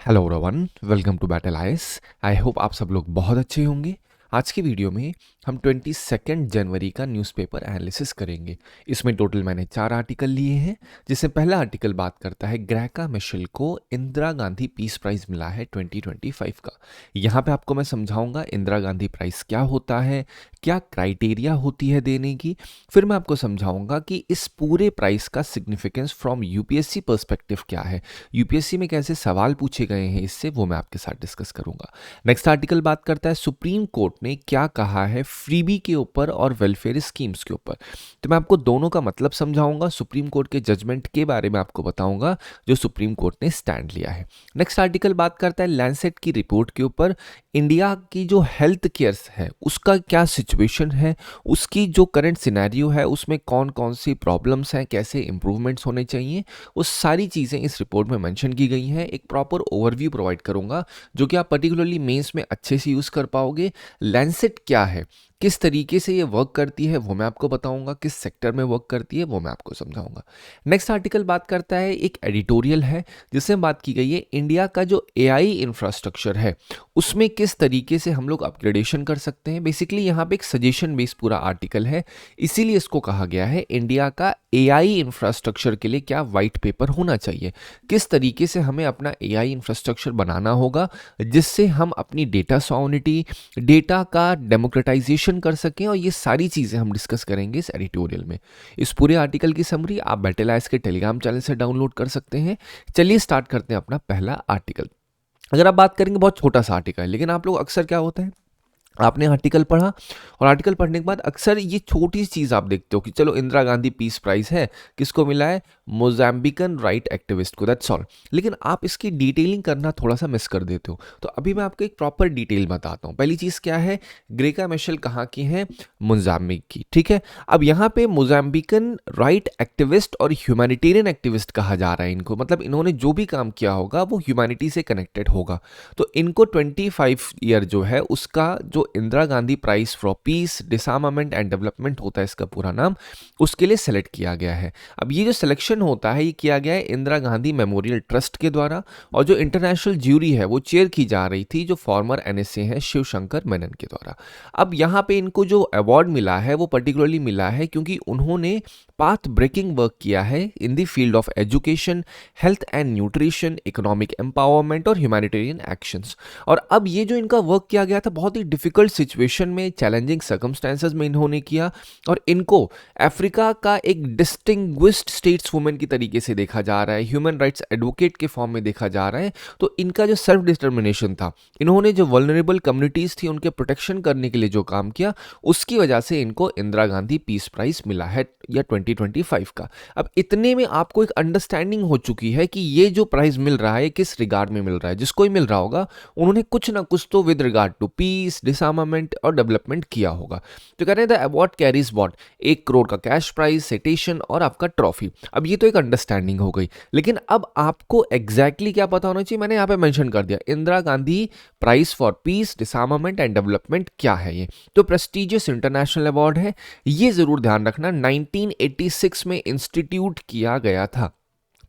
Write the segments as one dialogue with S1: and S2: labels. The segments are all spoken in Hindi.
S1: Hello everyone, welcome to battle ice. I hope आप सब लोग बहुत अच्छे होंगे। आज की वीडियो में हम 22 जनवरी का न्यूज़पेपर एनालिसिस करेंगे। इसमें टोटल मैंने 4 आर्टिकल लिए हैं, जिसमें पहला आर्टिकल बात करता है ग्रेका मिशेल को इंदिरा गांधी पीस प्राइज़ मिला है 2025 का। यहाँ पे आपको मैं समझाऊंगा इंदिरा गांधी प्राइज़ क्या होता है, क्या क्राइटेरिया होती है देने की। फिर मैं आपको समझाऊंगा कि इस पूरे प्राइस का सिग्निफिकेंस फ्रॉम यूपीएससी पर्सपेक्टिव क्या है, यूपीएससी में कैसे सवाल पूछे गए हैं, इससे वो मैं आपके साथ डिस्कस करूंगा। नेक्स्ट आर्टिकल बात करता है सुप्रीम कोर्ट ने क्या कहा है फ्रीबी के ऊपर और वेलफेयर स्कीम्स के ऊपर। तो मैं आपको दोनों का मतलब समझाऊंगा, सुप्रीम कोर्ट के जजमेंट के बारे में आपको बताऊंगा जो सुप्रीम कोर्ट ने स्टैंड लिया है। नेक्स्ट आर्टिकल बात करता है लैंसेट की रिपोर्ट के ऊपर, इंडिया की जो हेल्थ केयर है उसका क्या सिचुएशन है, उसकी जो करंट सिनेरियो है उसमें कौन कौन सी प्रॉब्लम्स हैं, कैसे इंप्रूवमेंट्स होने चाहिए, वो सारी चीज़ें इस रिपोर्ट में मेंशन की गई हैं। एक प्रॉपर ओवरव्यू प्रोवाइड करूंगा जो कि आप पर्टिकुलरली मेंस में अच्छे से यूज़ कर पाओगे। लैंसेट क्या है, किस तरीके से ये वर्क करती है वो मैं आपको बताऊंगा, किस सेक्टर में वर्क करती है वो मैं आपको समझाऊंगा। नेक्स्ट आर्टिकल बात करता है, एक एडिटोरियल है जिसमें बात की गई है इंडिया का जो एआई इंफ्रास्ट्रक्चर है उसमें किस तरीके से हम लोग अपग्रेडेशन कर सकते हैं। बेसिकली यहाँ पे एक सजेशन बेस्ड पूरा आर्टिकल है, इसीलिए इसको कहा गया है इंडिया का एआई इंफ्रास्ट्रक्चर के लिए क्या वाइट पेपर होना चाहिए, किस तरीके से हमें अपना एआई इंफ्रास्ट्रक्चर बनाना होगा जिससे हम अपनी डेटा सॉवरिटी, डेटा का डेमोक्रेटाइजेशन कर सकें, और ये सारी चीज़ें हम डिस्कस करेंगे इस एडिटोरियल में। इस पूरे आर्टिकल की समरी आप बैटल आइस के टेलीग्राम चैनल से डाउनलोड कर सकते हैं। चलिए स्टार्ट करते हैं अपना पहला आर्टिकल। अगर आप बात करेंगे, बहुत छोटा सा आर्टिकल है, लेकिन आप लोग अक्सर क्या होता है, आपने आर्टिकल पढ़ा और आर्टिकल पढ़ने के बाद अक्सर ये छोटी सी चीज़ आप देखते हो कि चलो इंदिरा गांधी पीस प्राइज़ है, किसको मिला है, मोजाम्बिकन राइट एक्टिविस्ट को, दैट्स ऑल। लेकिन आप इसकी डिटेलिंग करना थोड़ा सा मिस कर देते हो। तो अभी मैं आपको एक प्रॉपर डिटेल बताता हूँ। पहली चीज़ क्या है, ग्रेका मिशेल कहाँ की है, मोजाम्बिक की, ठीक है। अब यहाँ पे मोजाम्बिकन राइट एक्टिविस्ट और ह्यूमैनिटेरियन एक्टिविस्ट कहा जा रहा है इनको, मतलब इन्होंने जो भी काम किया होगा वो ह्यूमैनिटी से कनेक्टेड होगा। तो इनको 25 ईयर जो है उसका जो Indira Gandhi prize for peace, disarmament and development होता है इसका पूरा नाम, उसके लिए सेलेक्ट किया गया है। अब ये जो सिलेक्शन होता है ये किया गया है इंदिरा गांधी मेमोरियल ट्रस्ट के द्वारा, और जो इंटरनेशनल ज्यूरी है वो चेयर की जा रही थी जो फॉर्मर एनएसए हैं शिव शंकर मेनन के द्वारा। अब यहाँ पे इनको जो अवार्ड मिला है वो पर्टिकुलरली मिला है क्योंकि उन्होंने पाथ ब्रेकिंग वर्क किया है in the field of education, health and nutrition, economic empowerment और ह्यूमैनिटेरियन एक्शंस। और अब ये जो इनका वर्क किया गया था बहुत ही डिफिकल्ट सिचुएशन में, चैलेंजिंग सर्कमस्टेंसेस में इन्होंने किया, और इनको अफ्रीका का एक डिस्टिंग्विश्ड स्टेट्स वुमेन की तरीके से देखा जा रहा है, ह्यूमन राइट्स एडवोकेट के फॉर्म में देखा जा रहा है। तो इनका जो सेल्फ डिटर्मिनेशन था, इन्होंने जो वल्नरेबल कम्युनिटीज थी उनके प्रोटेक्शन करने के लिए जो काम किया, उसकी वजह से इनको इंदिरा गांधी पीस प्राइज मिला है या 2025 का। अब इतने में आपको एक अंडरस्टैंडिंग हो चुकी है कि ये जो प्राइज मिल रहा है किस रिगार्ड में मिल रहा है। जिसको ही मिल रहा होगा उन्होंने कुछ ना कुछ तो with regard to peace, disarmament और डेवलपमेंट किया होगा। तो कह रहे हैं the award carries what, 1 crore का कैश प्राइज, सिटेशन और आपका ट्रॉफी। अब ये तो एक अंडरस्टैंडिंग हो गई, लेकिन अब आपको एग्जैक्टली क्या पता होना चाहिए, मैंने यहाँ पे मेंशन कर दिया Indira Gandhi prize for peace, disarmament and development क्या है ये। तो प्रेस्टिजियस इंटरनेशनल अवार्ड है, ये जरूर ध्यान रखना 1986 में इंस्टीट्यूट किया गया था।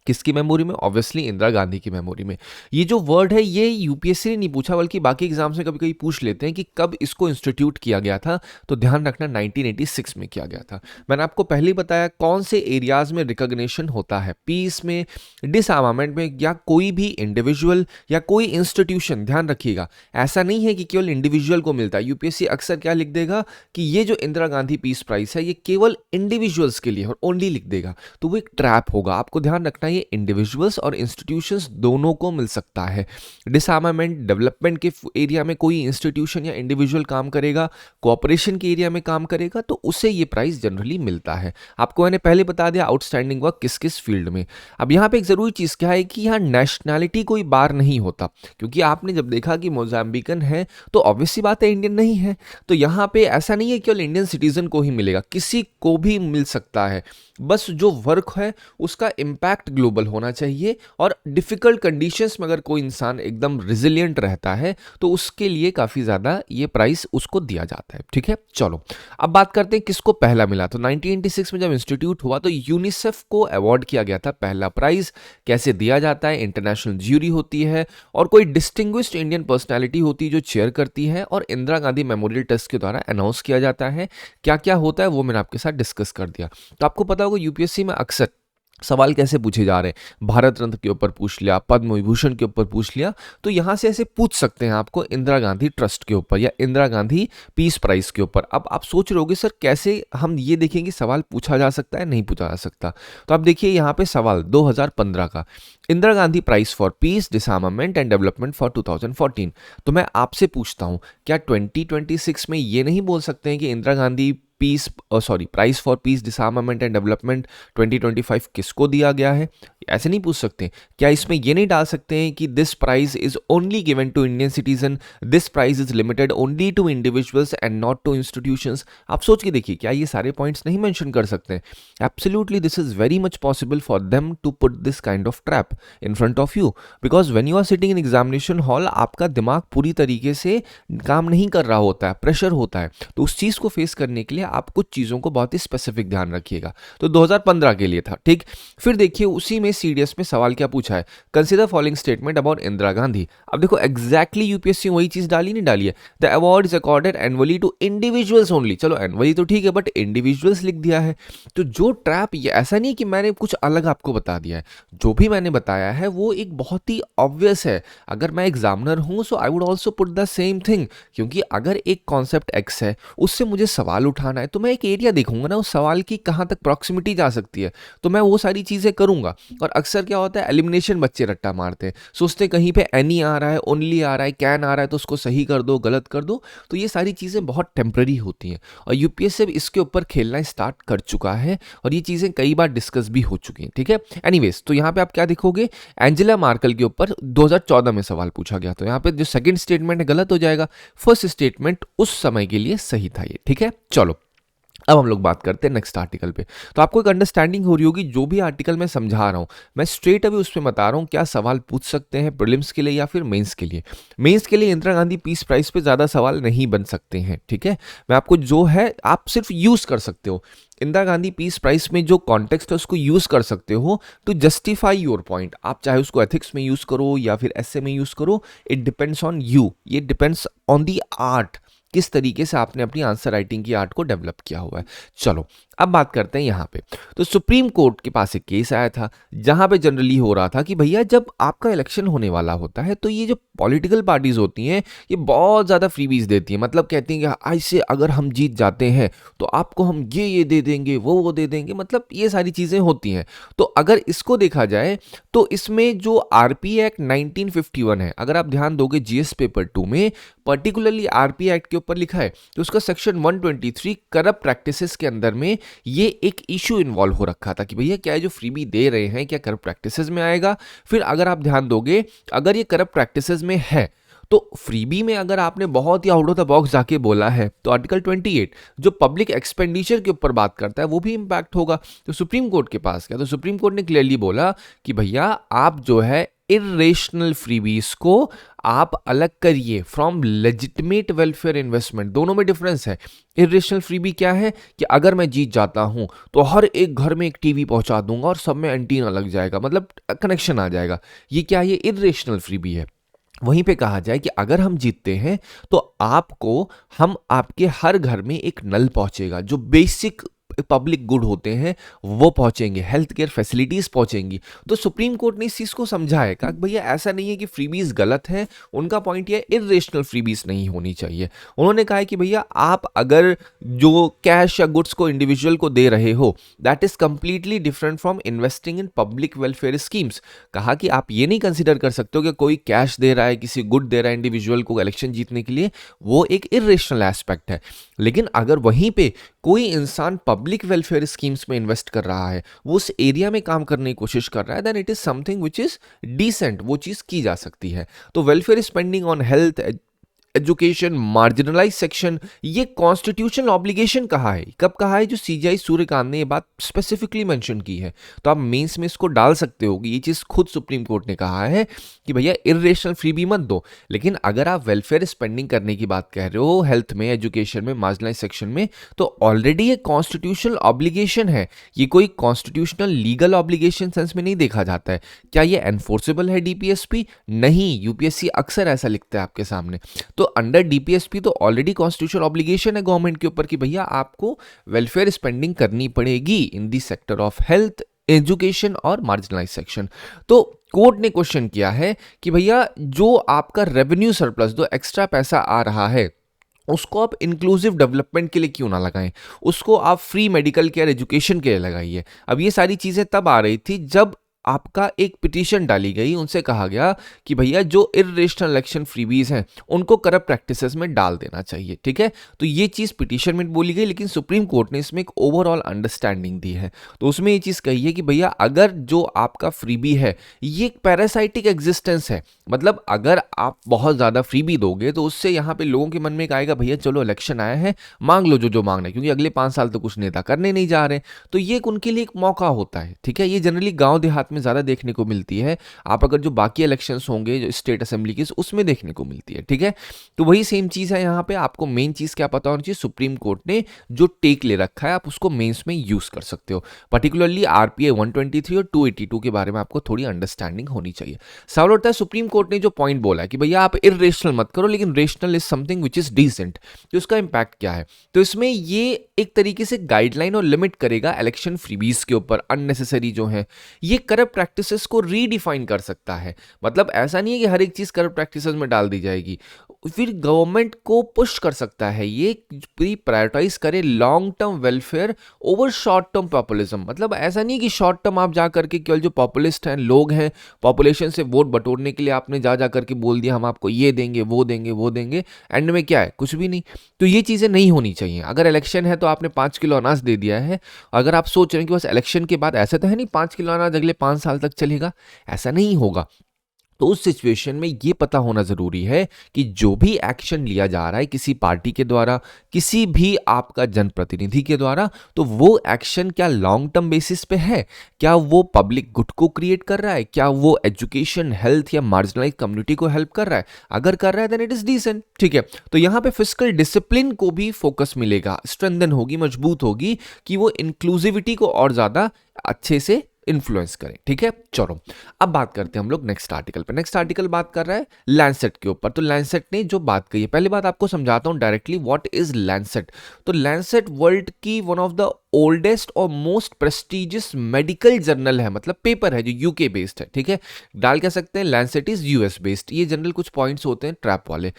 S1: किसकी मेमोरी में, ऑब्वियसली इंदिरा गांधी की मेमोरी में। ये जो वर्ड है ये यूपीएससी ने नहीं पूछा बल्कि बाकी एग्जाम्स में कभी कभी पूछ लेते हैं कि कब इसको इंस्टीट्यूट किया गया था, तो ध्यान रखना 1986 में किया गया था। मैंने आपको पहले ही बताया कौन से एरियाज में रिकॉग्निशन होता है, पीस में, डिसआर्मामेंट में, या कोई भी इंडिविजुअल या कोई इंस्टीट्यूशन। ध्यान रखिएगा, ऐसा नहीं है कि केवल इंडिविजुअल को मिलता है। यूपीएससी अक्सर क्या लिख देगा कि ये जो इंदिरा गांधी पीस प्राइज है ये केवल इंडिविजुअल्स के लिए और ओनली लिख देगा, तो वो एक ट्रैप होगा। आपको ध्यान रखना इंडिविजुअल्स और इंस्टीट्यूशंस दोनों को मिल सकता है। डिसआर्मामेंट डेवलपमेंट के एरिया में कोई इंस्टीट्यूशन या इंडिविजुअल काम करेगा, कोऑपरेशन के एरिया में काम करेगा, तो उसे ये प्राइज जनरली मिलता है। आपको मैंने पहले बता दिया आउटस्टैंडिंग वर्क किस किस फील्ड में। अब यहाँ पे एक जरूरी चीज क्या है कि यहाँ नेशनैलिटी कोई बार नहीं होता, क्योंकि आपने जब देखा कि मोजाम्बिकन है तो ऑब्वियस सी बात है इंडियन नहीं है। तो यहाँ पे ऐसा नहीं है केवल इंडियन सिटीजन को ही मिलेगा, किसी को भी मिल सकता है। बस जो वर्क है उसका इम्पैक्ट ग्लोबल होना चाहिए, और डिफ़िकल्ट कंडीशंस में अगर कोई इंसान एकदम रिजिलियंट रहता है तो उसके लिए काफ़ी ज़्यादा ये प्राइज़ उसको दिया जाता है, ठीक है? चलो, अब बात करते हैं किसको पहला मिला। तो 1986 में जब इंस्टीट्यूट हुआ तो यूनिसेफ को अवार्ड किया गया था पहला प्राइज़। कैसे दिया जाता है? इंटरनेशनल ज्यूरी होती है और कोई डिस्टिंग्विश्ड इंडियन पर्सनैलिटी होती है जो चेयर करती है, और इंदिरा गांधी मेमोरियल ट्रस्ट के द्वारा अनाउंस किया जाता है। क्या क्या होता है वो मैंने आपके साथ डिस्कस कर दिया। तो आपको पता होगा यूपीएससी में अक्सर सवाल कैसे पूछे जा रहे हैं, भारत रत्न के ऊपर पूछ लिया, पद्म विभूषण के ऊपर पूछ लिया, तो यहाँ से ऐसे पूछ सकते हैं आपको इंदिरा गांधी ट्रस्ट के ऊपर या इंदिरा गांधी पीस प्राइज के ऊपर। अब आप सोच रहे होगे सर कैसे हम ये देखेंगे सवाल पूछा जा सकता है नहीं पूछा जा सकता। तो आप देखिए यहाँ पे सवाल 2015 का, Indira Gandhi prize for peace disarmament and development for 2014। तो मैं आपसे पूछता हूँ, क्या 2026 में ये नहीं बोल सकते हैं कि Indira Gandhi prize for peace disarmament and development 2025 किसको दिया गया है? ऐसे नहीं पूछ सकते। क्या इसमें ये नहीं डाल सकते हैं कि this prize is only given to Indian citizen, this prize is limited only to individuals and not to institutions? आप सोच के देखिए, क्या ये सारे पॉइंट्स नहीं मेंशन कर सकते हैं? Absolutely this is very much possible for them to put this kind of trap in front of you, because when you are sitting in examination hall आपका दिमाग पूरी तरीके से काम नहीं कर रहा होता है, प्रेशर होता है। तो उस चीज़ को फेस करने के लिए आप कुछ चीज़ों को बहुत ही स्पेसिफिक ध्यान रखिएगा। तो 2015 के लिए था, ठीक। फिर देखिए उसी में सीडीएस में सवाल क्या पूछा है, consider following statement about Indira Gandhi. अब देखो एग्जैक्टली यूपीएससी वही चीज़ डाली नहीं डाली है, the award is accorded annually to individuals only. चलो एनुअली तो ठीक है, बट इंडिविजुअल्स लिख दिया है। तो जो ट्रैप, ये ऐसा नहीं कि मैंने कुछ अलग आपको बता दिया है, जो भी मैंने बताया है वो एक बहुत ही ऑब्वियस है। अगर मैं एग्जामिनर हूं so I would also put the same thing, क्योंकि अगर एक कॉन्सेप्ट एक्स है उससे मुझे सवाल उठाना है तो मैं एक एरिया देखूंगा ना उस सवाल की कहाँ तक प्रॉक्सिमिटी जा सकती है, तो मैं वो सारी चीज़ें करूंगा। और अक्सर क्या होता है, एलिमिनेशन बच्चे रट्टा मारते हैं, सोचते हैं कहीं पे एनी आ रहा है, ओनली आ रहा है, कैन आ रहा है तो उसको सही कर दो, गलत कर दो। तो ये सारी चीज़ें बहुत टेम्पररी होती हैं और यूपीएससी इसके ऊपर खेलना स्टार्ट कर चुका है और ये चीज़ें कई बार डिस्कस भी हो चुकी हैं, ठीक है। एनीवेज, तो यहाँ पे आप क्या देखोगे, एंजेला मार्कल के ऊपर 2014 में सवाल पूछा गया, तो यहाँ पे जो सेकंड स्टेटमेंट है गलत हो जाएगा, फर्स्ट स्टेटमेंट उस समय के लिए सही था ये, ठीक है। चलो अब हम लोग बात करते हैं नेक्स्ट आर्टिकल पे। तो आपको एक अंडरस्टैंडिंग हो रही होगी जो भी आर्टिकल मैं समझा रहा हूँ, मैं स्ट्रेट अभी उसमें बता रहा हूँ क्या सवाल पूछ सकते हैं प्रीलिम्स के लिए या फिर मेंस के लिए। मेंस के लिए इंदिरा गांधी पीस प्राइज पे ज़्यादा सवाल नहीं बन सकते हैं, ठीक है। मैं आपको जो है आप सिर्फ यूज़ कर सकते हो, इंदिरा गांधी पीस प्राइज में जो कॉन्टेक्स्ट है उसको यूज़ कर सकते हो टू जस्टिफाई योर पॉइंट। आप चाहे उसको एथिक्स में यूज़ करो या फिर एसए में यूज़ करो, इट डिपेंड्स ऑन यू, ये डिपेंड्स ऑन दी आर्ट, किस तरीके से आपने अपनी आंसर राइटिंग की आर्ट को डेवलप किया हुआ है। चलो अब बात करते हैं यहाँ पे। तो सुप्रीम कोर्ट के पास एक केस आया था जहाँ पे जनरली हो रहा था कि भैया जब आपका इलेक्शन होने वाला होता है तो ये जो पॉलिटिकल पार्टीज होती हैं ये बहुत ज़्यादा फ्रीबीज देती हैं, मतलब कहती हैं कि ऐसे अगर हम जीत जाते हैं तो आपको हम ये दे देंगे, वो दे देंगे, मतलब ये सारी चीज़ें होती हैं। तो अगर इसको देखा जाए तो इसमें जो आरपी एक्ट 1951 है, अगर आप ध्यान दोगे जीएस पेपर 2 में पर्टिकुलरली आरपी एक्ट के ऊपर लिखा है, तो उसका सेक्शन 123 करप्ट प्रैक्टिसेस के अंदर में ये एक इशू इन्वॉल्व हो रखा था कि भैया क्या ये जो फ्रीबी दे रहे हैं क्या करप्ट प्रैक्टिसेस में आएगा। फिर अगर आप ध्यान दोगे अगर ये करप्ट प्रैक्टिसेस में है तो फ्रीबी में अगर आपने बहुत ही आउट ऑफ द बॉक्स जाके बोला है तो आर्टिकल 28 जो पब्लिक एक्सपेंडिचर के ऊपर बात करता है वो भी इंपैक्ट होगा। तो सुप्रीम कोर्ट के पास गया तो सुप्रीम कोर्ट ने क्लियरली बोला कि भैया आप जो है इर्रेशनल फ्रीबीज को आप अलग करिए फ्रॉम लेजिटिमेट वेलफेयर इन्वेस्टमेंट। दोनों में डिफरेंस है। इर्रेशनल फ्रीबी क्या है कि अगर मैं जीत जाता हूं तो हर एक घर में एक टीवी पहुंचा दूंगा और सब में एंटीना लग जाएगा, मतलब कनेक्शन आ जाएगा, ये क्या, ये इर्रेशनल फ्रीबी है। वहीं पे कहा जाए कि अगर हम जीतते हैं तो हम आपके हर घर में एक नल पहुंचेगा, जो बेसिक पब्लिक गुड होते हैं वो पहुंचेंगे, हेल्थ केयर फैसिलिटीज पहुंचेंगी। तो सुप्रीम कोर्ट ने इस चीज को समझा है, कहा भैया ऐसा नहीं है कि फ्रीबीज गलत है, उनका पॉइंट ये इर्रेशनल फ्रीबीज नहीं होनी चाहिए। उन्होंने कहा है कि भैया आप अगर जो कैश या गुड्स को इंडिविजुअल को दे रहे हो that is completely different from investing in public welfare schemes. कहा कि आप ये नहीं कंसिडर कर सकते हो कि कोई कैश दे रहा है, किसी गुड दे रहा है इंडिविजुअल को इलेक्शन जीतने के लिए, वो एक इर्रेशनल एस्पेक्ट है। लेकिन अगर वहीं पे कोई इंसान पब्लिक वेलफेयर स्कीम्स में इन्वेस्ट कर रहा है, वो उस एरिया में काम करने की कोशिश कर रहा है, then it is something which is decent, वो चीज़ की जा सकती है। तो welfare spending on health, education, marginalise section, ये कॉन्स्टिट्यूशनल ऑब्लिगेशन कहा है, कब कहा है, जो सीजीआई सूर्यकांत ने ये बात स्पेसिफिकली मेंशन की है। तो आप मेंस में इसको डाल सकते हो कि ये चीज खुद सुप्रीम कोर्ट ने कहा है कि भैया इर्रेशनल फ्रीबी मत दो। लेकिन अगर आप वेलफेयर स्पेंडिंग करने की बात कह रहे हो हेल्थ में, एजुकेशन में, मार्जिनलाइज सेक्शन में, तो ऑलरेडी ये कॉन्स्टिट्यूशनल ऑब्लिगेशन है। ये कोई कॉन्स्टिट्यूशनल लीगल ऑब्लिगेशन सेंस में नहीं देखा जाता है। क्या ये एनफोर्सेबल है डीपीएसपी? नहीं, यूपीएससी अक्सर ऐसा लिखता है आपके सामने। तो अंडर डीपीएसपी तो ऑलरेडी कॉन्स्टिट्यूशनल ऑब्लिगेशन है गवर्नमेंट के ऊपर कि भैया आपको वेलफेयर स्पेंडिंग करनी पड़ेगी इन दी सेक्टर ऑफ हेल्थ, एजुकेशन और मार्जिनलाइज सेक्शन। तो कोर्ट ने क्वेश्चन किया है कि भैया जो आपका रेवेन्यू सरप्लस, जो एक्स्ट्रा पैसा आ रहा है, उसको आप इंक्लूसिव डेवलपमेंट के लिए क्यों ना लगाएं, उसको आप फ्री मेडिकल केयर, एजुकेशन के लिए लगाइए। अब ये सारी चीजें तब आ रही थी जब आपका एक पिटीशन डाली गई, उनसे कहा गया कि भैया जो इर्रेशनल इलेक्शन फ्रीबीज हैं उनको करप्ट प्रैक्टिसेस में डाल देना चाहिए। ठीक है, तो ये चीज पिटीशन में बोली गई, लेकिन सुप्रीम कोर्ट ने इसमें एक ओवरऑल अंडरस्टैंडिंग दी है। तो उसमें ये चीज कही है कि भैया अगर जो आपका फ्रीबी है ये एक पैरासाइटिक एग्जिस्टेंस है, मतलब अगर आप बहुत ज्यादा फ्रीबी दोगे तो उससे यहाँ पे लोगों के मन में एक आएगा भैया चलो इलेक्शन आया है, मांग लो जो जो मांगना है, क्योंकि अगले 5 साल तो कुछ नेता करने नहीं जा रहे। तो ये उनके लिए एक मौका होता है। ठीक है, ये जनरली गांव देहात में ज्यादा देखने को मिलती है। आप अगर जो बाकी इलेक्शंस होंगे जो स्टेट असेंबली की, उसमें देखने को मिलती है। ठीक है, तो वही सेम चीज है यहाँ पे। आपको मेन चीज क्या पता होनी चाहिए, सुप्रीम कोर्ट ने जो टेक ले रखा है आप उसको मेंस में यूज कर सकते हो। पर्टिकुलरली आरपीआई 123 और 282 के बारे में आपको थोड़ी अंडरस्टैंडिंग होनी चाहिए। सवाल उठता है सुप्रीम कोर्ट ने जो पॉइंट बोला है कि भैया आप इर्रेशनल मत करो, लेकिन rational is something which is decent, तो उसका इंपैक्ट क्या है। तो इसमें ये एक तरीके से गाइडलाइन और लिमिट करेगा इलेक्शन फ्रीबीज के ऊपर, अननेसेसरी जो है। ये करप्ट प्रैक्टिसेस को रीडिफाइन कर सकता है। मतलब ऐसा नहीं है कि हर एक चीज करप्ट प्रैक्टिसेस में डाल दी जाएगी। फिर गवर्नमेंट को पुश कर सकता है ये प्री प्रायोरिटाइज करे long term welfare over short term populism. मतलब ऐसा नहीं कि शॉर्ट टर्म आप जा करके केवल जो पॉपुलिस्ट हैं, लोग हैं, पॉपुलेशन से वोट बटोरने के लिए आपने जा करके बोल दिया हम आपको ये देंगे, वो देंगे, वो देंगे, एंड में क्या है, कुछ भी नहीं। तो ये चीजें नहीं होनी चाहिए। अगर इलेक्शन है तो आपने 5 किलो अनाज दे दिया है, अगर आप सोच रहे हैं कि बस इलेक्शन के बाद, ऐसा तो है नहीं 5 किलो अनाज अगले 5 साल तक चलेगा, ऐसा नहीं होगा। तो उस सिचुएशन में ये पता होना जरूरी है कि जो भी एक्शन लिया जा रहा है किसी पार्टी के द्वारा, किसी भी आपका जनप्रतिनिधि के द्वारा, तो वो एक्शन क्या लॉन्ग टर्म बेसिस पे है, क्या वो पब्लिक गुड को क्रिएट कर रहा है, क्या वो एजुकेशन, हेल्थ या मार्जिनलाइज कम्युनिटी को हेल्प कर रहा है। अगर कर रहा है देन इट इज डिसेंट। ठीक है, तो यहाँ पे फिस्कल डिसिप्लिन को भी फोकस मिलेगा, स्ट्रेंथन होगी, मजबूत होगी कि वो इंक्लूसिविटी को और ज्यादा अच्छे से इन्फ्लुएंस करें। ठीक है, चलो अब बात करते हैं हम लोग नेक्स्ट आर्टिकल पे। नेक्स्ट आर्टिकल बात कर रहा है लैंसेट के ऊपर। तो लैंसेट ने जो बात कही है, पहली बात आपको समझाता हूं डायरेक्टली व्हाट इज लैंसेट। तो लैंसेट वर्ल्ड की वन ऑफ द ओल्डेस्ट और मोस्ट प्रेस्टिजियस मेडिकल जर्नल है, मतलब पेपर है जो यूके बेस्ड है। ठीक है, डाल कह सकते हैं लैंसेट इज यूएस बेस्ड। ये जनरल कुछ पॉइंट्स होते हैं ट्रैप वाले।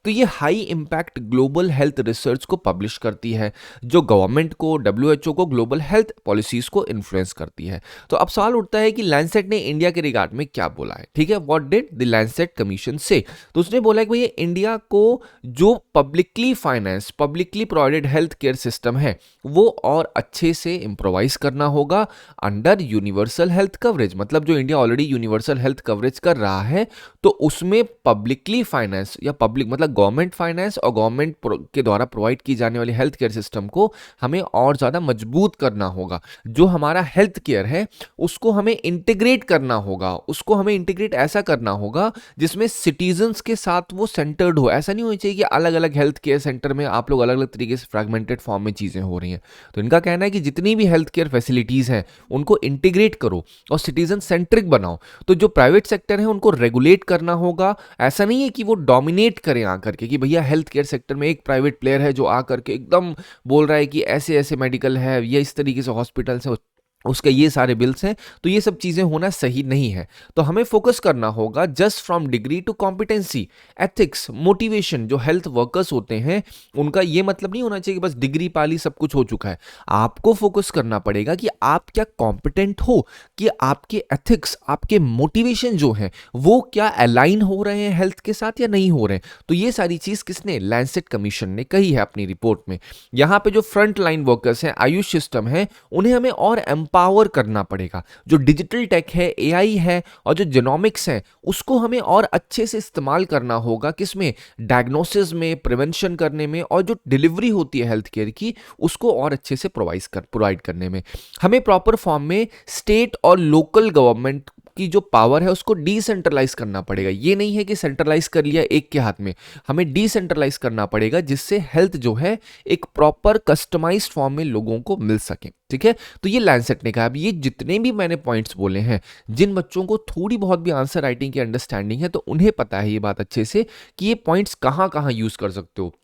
S1: तो ये high impact global health research को पब्लिश करती है, जो गवर्नमेंट को, डब्ल्यूएचओ को, ग्लोबल हेल्थ पॉलिसीज को इन्फ्लुएंस करती है। तो अब सवाल उठता है कि लैंसेट ने इंडिया के रिगार्ड में क्या बोला है। ठीक है, what did the Lancet commission से। तो उसने बोला कि भैया इंडिया को जो publicly finance, publicly provided health care system है वो और अच्छे से इम्प्रोवाइज करना होगा अंडर यूनिवर्सल हेल्थ कवरेज। मतलब जो India already universal health coverage कर रहा है, तो उसमें पब्लिकली फाइनेंस या पब्लिक मतलब गवर्नमेंट फाइनेंस और गवर्नमेंट के द्वारा प्रोवाइड की जाने वाली हेल्थ केयर सिस्टम को हमें और ज्यादा मजबूत करना होगा। जो हमारा हेल्थ केयर है उसको हमें इंटीग्रेट करना होगा, उसको हमें इंटीग्रेट ऐसा करना होगा जिसमें सिटीजन्स के साथ वो सेंटर्ड हो। ऐसा नहीं होना चाहिए कि अलग अलग हेल्थ केयर सेंटर में आप लोग अलग अलग तरीके से फ्रैगमेंटेड फॉर्म में चीजें हो रही हैं। तो इनका कहना है कि जितनी भी हेल्थ केयर फैसिलिटीज हैं उनको इंटीग्रेट करो और सिटीजन सेंट्रिक बनाओ। तो जो प्राइवेट सेक्टर है उनको रेगुलेट करना होगा। ऐसा नहीं है कि वो डोमिनेट करें आकर के कि भैया हेल्थ केयर सेक्टर में एक प्राइवेट प्लेयर है जो आकर के एकदम बोल रहा है कि ऐसे ऐसे मेडिकल है या इस तरीके से हॉस्पिटल्स है, उसके ये सारे बिल्स हैं। तो ये सब चीजें होना सही नहीं है। तो हमें फोकस करना होगा just from degree to competency, ethics, motivation. जो हेल्थ वर्कर्स होते हैं उनका ये मतलब नहीं होना चाहिए कि बस डिग्री पाली सब कुछ हो चुका है। आपको फोकस करना पड़ेगा कि आप क्या कॉम्पिटेंट हो, कि आपके एथिक्स, आपके मोटिवेशन जो है वो क्या अलाइन हो रहे हैं हेल्थ के साथ या नहीं हो रहे हैं। तो ये सारी चीज किसने, लैंसेट कमीशन ने कही है अपनी रिपोर्ट में। यहाँ पे जो फ्रंट लाइन वर्कर्स हैं, आयुष सिस्टम है, उन्हें हमें और एम्पावर करना पड़ेगा। जो डिजिटल टेक है, एआई है और जो जेनोमिक्स है, उसको हमें और अच्छे से इस्तेमाल करना होगा। किसमें? डायग्नोसिस में, प्रिवेंशन करने में, और जो डिलीवरी होती है हेल्थ केयर की, उसको और अच्छे से प्रोवाइड करने में। हमें प्रॉपर फॉर्म में स्टेट और लोकल गवर्नमेंट की जो पावर है उसको डिसेंट्रलाइज करना पड़ेगा। ये नहीं है कि सेंट्रलाइज कर लिया एक के हाथ में, हमें डिसेंट्रलाइज करना पड़ेगा, जिससे हेल्थ जो है एक प्रॉपर कस्टमाइज्ड फॉर्म में लोगों को मिल सके। ठीक है, तो ये लैंसेट ने कहा। अब ये जितने भी मैंने पॉइंट्स बोले हैं, जिन बच्चों को थोड़ी बहुत भी आंसर राइटिंग की अंडरस्टैंडिंग है, तो उन्हें पता है ये बात अच्छे से कि ये पॉइंट्स कहां कहां यूज कर सकते हो।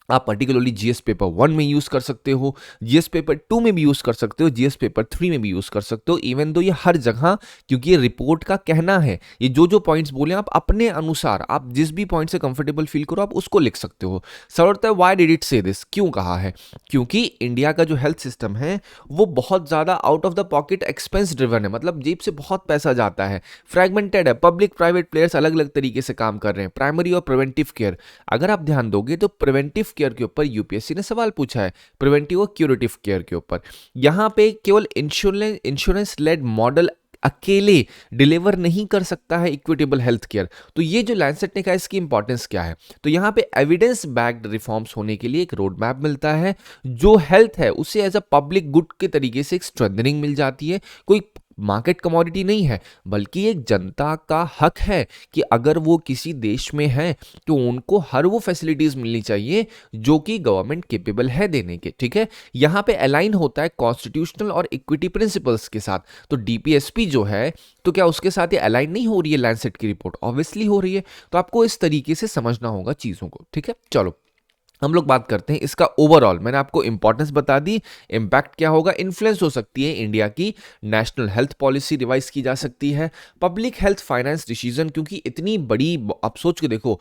S1: आप पर्टिकुलरली जीएस पेपर 1 में यूज कर सकते हो, जीएस पेपर 2 में भी यूज कर सकते हो, जीएस पेपर 3 में भी यूज कर सकते हो, इवन दो ये हर जगह, क्योंकि ये रिपोर्ट का कहना है। ये जो पॉइंट्स बोले आप अपने अनुसार, आप जिस भी पॉइंट से कंफर्टेबल फील करो आप उसको लिख सकते हो। सवाल होता है व्हाई डिड इट से दिस, क्यों कहा है? क्योंकि इंडिया का जो हेल्थ सिस्टम है वो बहुत ज्यादा out of the pocket expense driven है, मतलब जेब से बहुत पैसा जाता है, फ्रैगमेंटेड है, पब्लिक प्राइवेट प्लेयर्स अलग अलग तरीके से काम कर रहे हैं। प्राइमरी और प्रिवेंटिव केयर, अगर आप ध्यान दोगे तो प्रिवेंटिव केयर के ऊपर यूपीएससी ने सवाल पूछा है, प्रिवेंटिव और क्यूरेटिव केयर के ऊपर। यहां पे केवल इंश्योरेंस लेड मॉडल अकेले डिलीवर नहीं कर सकता है इक्विटेबल हेल्थ केयर। तो ये जो लैंसेट ने कहा, इसकी इंपॉर्टेंस क्या है? तो यहां पे एविडेंस बैक्ड रिफॉर्म्स होने के लिए एक रोड मैप मिलता है। जो हेल्थ है उसे एज अ पब्लिक गुड के तरीके से एक स्ट्रेंथनिंग मिल जाती है। कोई मार्केट कमोडिटी नहीं है, बल्कि एक जनता का हक है कि अगर वो किसी देश में है तो उनको हर वो फैसिलिटीज मिलनी चाहिए जो कि गवर्नमेंट केपेबल है देने के। ठीक है, यहां पे अलाइन होता है कॉन्स्टिट्यूशनल और इक्विटी प्रिंसिपल्स के साथ। तो डीपीएसपी जो है, तो क्या उसके साथ ये अलाइन नहीं हो रही है लैंसेट की रिपोर्ट? ऑब्वियसली हो रही है। तो आपको इस तरीके से समझना होगा चीजों को। ठीक है, चलो हम लोग बात करते हैं इसका ओवरऑल। मैंने आपको इंपॉर्टेंस बता दी, इंपैक्ट क्या होगा, इन्फ्लुएंस हो सकती है इंडिया की नेशनल हेल्थ पॉलिसी रिवाइज की जा सकती है, पब्लिक हेल्थ फाइनेंस डिसीजन, क्योंकि इतनी बड़ी, आप सोच के देखो,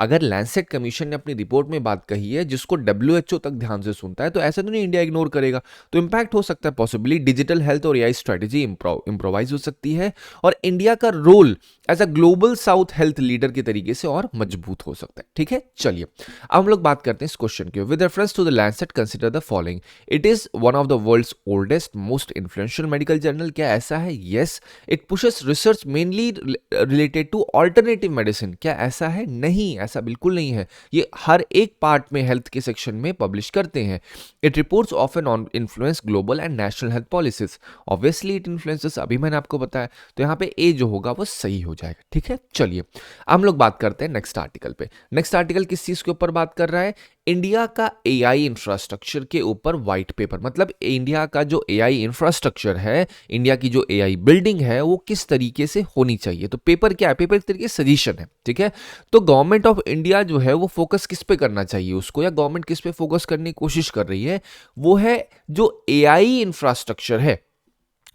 S1: अगर लैंसेट कमीशन ने अपनी रिपोर्ट में बात कही है जिसको डब्ल्यूएचओ तक ध्यान से सुनता है, तो ऐसा तो नहीं इंडिया इग्नोर करेगा। तो इंपैक्ट हो सकता है पॉसिबली, डिजिटल हेल्थ और एआई स्ट्रेटेजी इंप्रोवाइज हो सकती है, और इंडिया का role as a global south health leader के तरीके से और मजबूत हो सकता है। ठीक है, चलिए अब हम लोग बात करते हैं इस क्वेश्चन के। With reference to the Lancet consider the following, it is one of the world's oldest most influential medical journal. क्या ऐसा है? Yes. It pushes research mainly related to alternative medicine. क्या ऐसा है? नहीं, ऐसा बिल्कुल नहीं है। ये हर एक पार्ट में हेल्थ के सेक्शन में पब्लिश करते हैं। It reports often on influence global and national health policies. Obviously it influences, अभी मैंने आपको बताया, तो यहाँ पे ए जो होगा वो सही हो जाएगा। ठीक है, चलिए हम लोग बात करते हैं नेक्स्ट आर्टिकल पे। नेक्स्ट आर्टिकल किस चीज के ऊपर बात कर रहा है? इंडिया का एआई इंफ्रास्ट्रक्चर के ऊपर व्हाइट पेपर। मतलब इंडिया का जो एआई इंफ्रास्ट्रक्चर है, इंडिया की जो एआई बिल्डिंग है, वो किस तरीके से होनी चाहिए। तो पेपर क्या है? पेपर एक तरीके से सजेशन है। ठीक है, तो गवर्नमेंट ऑफ इंडिया जो है वो फोकस किस पे करना चाहिए उसको, या गवर्नमेंट किस पे फोकस करने की कोशिश कर रही है, वो है जो एआई इंफ्रास्ट्रक्चर है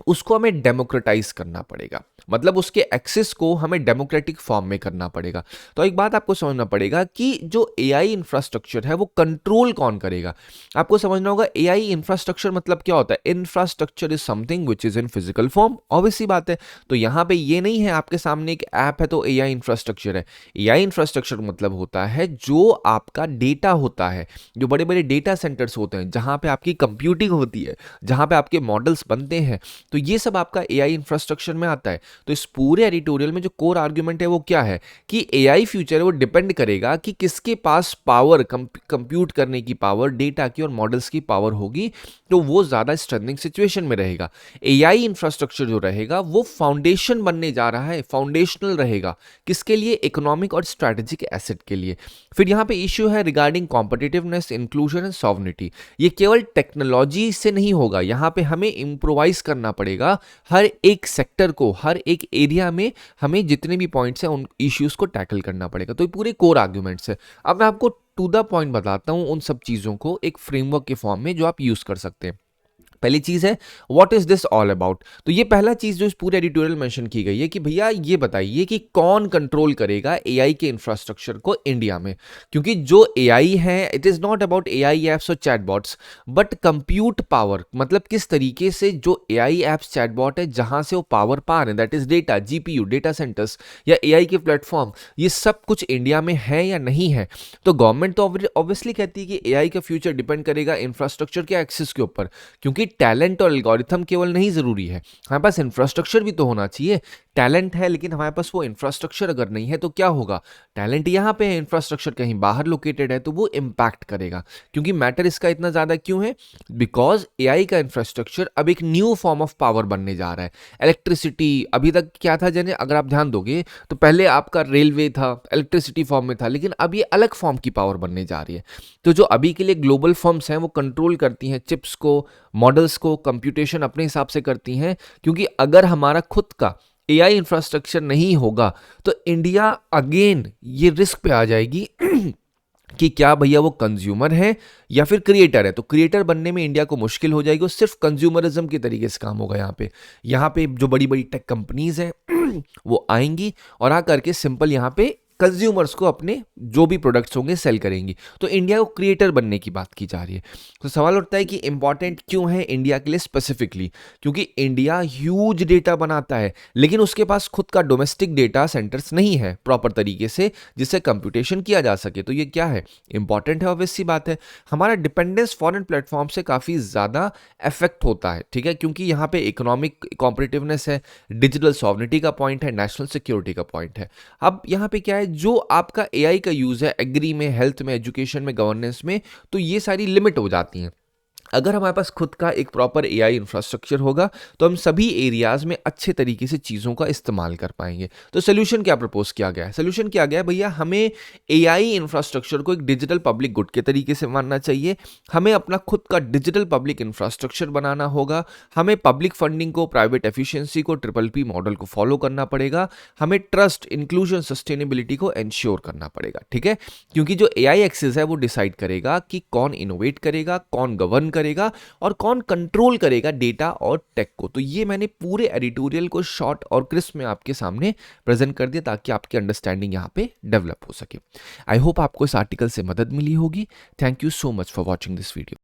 S1: उसको हमें डेमोक्रेटाइज करना पड़ेगा। मतलब उसके एक्सेस को हमें डेमोक्रेटिक फॉर्म में करना पड़ेगा। तो एक बात आपको समझना पड़ेगा कि जो एआई इंफ्रास्ट्रक्चर है वो कंट्रोल कौन करेगा। आपको समझना होगा एआई इंफ्रास्ट्रक्चर मतलब क्या होता है। Infrastructure is something which is in physical form, obviously बात है। तो यहां पे ये नहीं है आपके सामने एक ऐप है तो एआई इंफ्रास्ट्रक्चर है। एआई इंफ्रास्ट्रक्चर मतलब होता है जो आपका डेटा होता है, जो बड़े बड़े डेटा सेंटर्स होते हैं, जहां पे आपकी कंप्यूटिंग होती है, जहां पे आपके मॉडल्स बनते हैं, तो ये सब आपका एआई इंफ्रास्ट्रक्चर में आता है। तो इस पूरे एडिटोरियल में जो कोर आर्गुमेंट है वो क्या है कि एआई फ्यूचर है वो डिपेंड करेगा कि किसके पास पावर, कंप्यूट करने की पावर, डेटा की और मॉडल्स की पावर होगी, तो वो ज्यादा स्ट्रेंथनिंग सिचुएशन में रहेगा। एआई इंफ्रास्ट्रक्चर जो रहेगा वो फाउंडेशन बनने जा रहा है, फाउंडेशनल रहेगा। किसके लिए? इकोनॉमिक और स्ट्रेटेजिक एसेट के लिए। फिर यहां पे इश्यू है regarding competitiveness, inclusion and sovereignty. ये केवल टेक्नोलॉजी से नहीं होगा, यहां पे हमें इंप्रोवाइज करना पड़ेगा। हर एक सेक्टर को, हर एक एरिया में हमें जितने भी पॉइंट्स हैं उन इश्यूज को टैकल करना पड़ेगा। तो ये पूरे कोर आर्गुमेंट्स है। अब मैं आपको टू द पॉइंट बताता हूं उन सब चीजों को एक फ्रेमवर्क के फॉर्म में जो आप यूज कर सकते हैं। पहली चीज है what is this all about. तो ये पहला चीज जो इस पूरे एडिटोरियल मेंशन की गई है कि भैया ये बताइए कि कौन कंट्रोल करेगा एआई के इंफ्रास्ट्रक्चर को इंडिया में। क्योंकि जो एआई है it is not about AI apps और चैटबॉट्स बट कंप्यूट पावर। मतलब किस तरीके से जो एआई एप्स, चैटबॉट है, जहां से वो पावर पा रहे हैं, that is data, GPU, data centres या एआई के प्लेटफॉर्म, ये सब कुछ इंडिया में है या नहीं है। तो गवर्नमेंट तो ऑब्वियसली कहती है कि एआई का फ्यूचर डिपेंड करेगा इंफ्रास्ट्रक्चर के एक्सेस के ऊपर, क्योंकि टैलेंट और एल्गोरिथम केवल नहीं ज़रूरी है, हमारे पास इंफ्रास्ट्रक्चर भी तो होना चाहिए। टैलेंट है लेकिन हमारे पास वो इंफ्रास्ट्रक्चर अगर नहीं है तो क्या होगा? टैलेंट यहाँ पे है, इंफ्रास्ट्रक्चर कहीं बाहर लोकेटेड है, तो वो इम्पैक्ट करेगा। क्योंकि मैटर इसका इतना ज़्यादा क्यों है? बिकॉज एआई का इंफ्रास्ट्रक्चर अब एक न्यू फॉर्म ऑफ पावर बनने जा रहा है। इलेक्ट्रिसिटी अभी तक क्या था, जैसे अगर आप ध्यान दोगे तो पहले आपका रेलवे था, इलेक्ट्रिसिटी फॉर्म में था, लेकिन अब ये अलग फॉर्म की पावर बनने जा रही है। तो जो अभी के लिए ग्लोबल फर्म्स हैं वो कंट्रोल करती हैं चिप्स को, मॉडल्स को, कंप्यूटेशन अपने हिसाब से करती हैं। क्योंकि अगर हमारा खुद का एआई इंफ्रास्ट्रक्चर नहीं होगा तो इंडिया अगेन ये रिस्क पे आ जाएगी कि क्या भैया वो कंज्यूमर है या फिर क्रिएटर है। तो क्रिएटर बनने में इंडिया को मुश्किल हो जाएगी और सिर्फ कंज्यूमरिज्म के तरीके से काम होगा। यहाँ पे जो बड़ी बड़ी टेक कंपनीज हैं वो आएंगी और आ करके सिंपल यहाँ पे कंज्यूमर्स को अपने जो भी प्रोडक्ट्स होंगे सेल करेंगी। तो इंडिया को क्रिएटर बनने की बात की जा रही है। तो सवाल उठता है कि इंपॉर्टेंट क्यों है इंडिया के लिए स्पेसिफिकली? क्योंकि इंडिया ह्यूज डेटा बनाता है लेकिन उसके पास खुद का डोमेस्टिक डेटा सेंटर्स नहीं है प्रॉपर तरीके से जिससे कंप्यूटेशन किया जा सके। तो ये क्या है? इंपॉर्टेंट है, ऑब्वियस सी बात है। हमारा डिपेंडेंस फॉरेन प्लेटफॉर्म से काफ़ी ज़्यादा अफेक्ट होता है, ठीक है, क्योंकि यहाँ पे इकोनॉमिक कॉम्पिटिटिवनेस है, डिजिटल सॉवरिटी का पॉइंट है, नेशनल सिक्योरिटी का पॉइंट है। अब यहाँ पे क्या है, जो आपका एआई का यूज़ है एग्री में, हेल्थ में, एजुकेशन में, गवर्नेंस में, तो ये सारी लिमिट हो जाती हैं। अगर हमारे पास खुद का एक प्रॉपर एआई इंफ्रास्ट्रक्चर होगा तो हम सभी एरियाज में अच्छे तरीके से चीज़ों का इस्तेमाल कर पाएंगे। तो सोल्यूशन क्या प्रपोज किया गया है? सोल्यूशन किया गया है भैया, हमें एआई इंफ्रास्ट्रक्चर को एक डिजिटल पब्लिक गुड के तरीके से मानना चाहिए। हमें अपना खुद का डिजिटल पब्लिक इंफ्रास्ट्रक्चर बनाना होगा। हमें पब्लिक फंडिंग को, प्राइवेट एफिशिएंसी को, PPP मॉडल को फॉलो करना पड़ेगा। हमें ट्रस्ट, इंक्लूजन, सस्टेनेबिलिटी को एंश्योर करना पड़ेगा, ठीक है। क्योंकि जो एआई एक्सेस है वो डिसाइड करेगा कि कौन इनोवेट करेगा, कौन गवर्न करेगा और कौन कंट्रोल करेगा डेटा और टेक को। तो ये मैंने पूरे एडिटोरियल को शॉर्ट और क्रिस्प में आपके सामने प्रेजेंट कर दिया ताकि आपकी अंडरस्टैंडिंग यहाँ पे डेवलप हो सके। आई होप आपको इस आर्टिकल से मदद मिली होगी। Thank you so much for watching this video.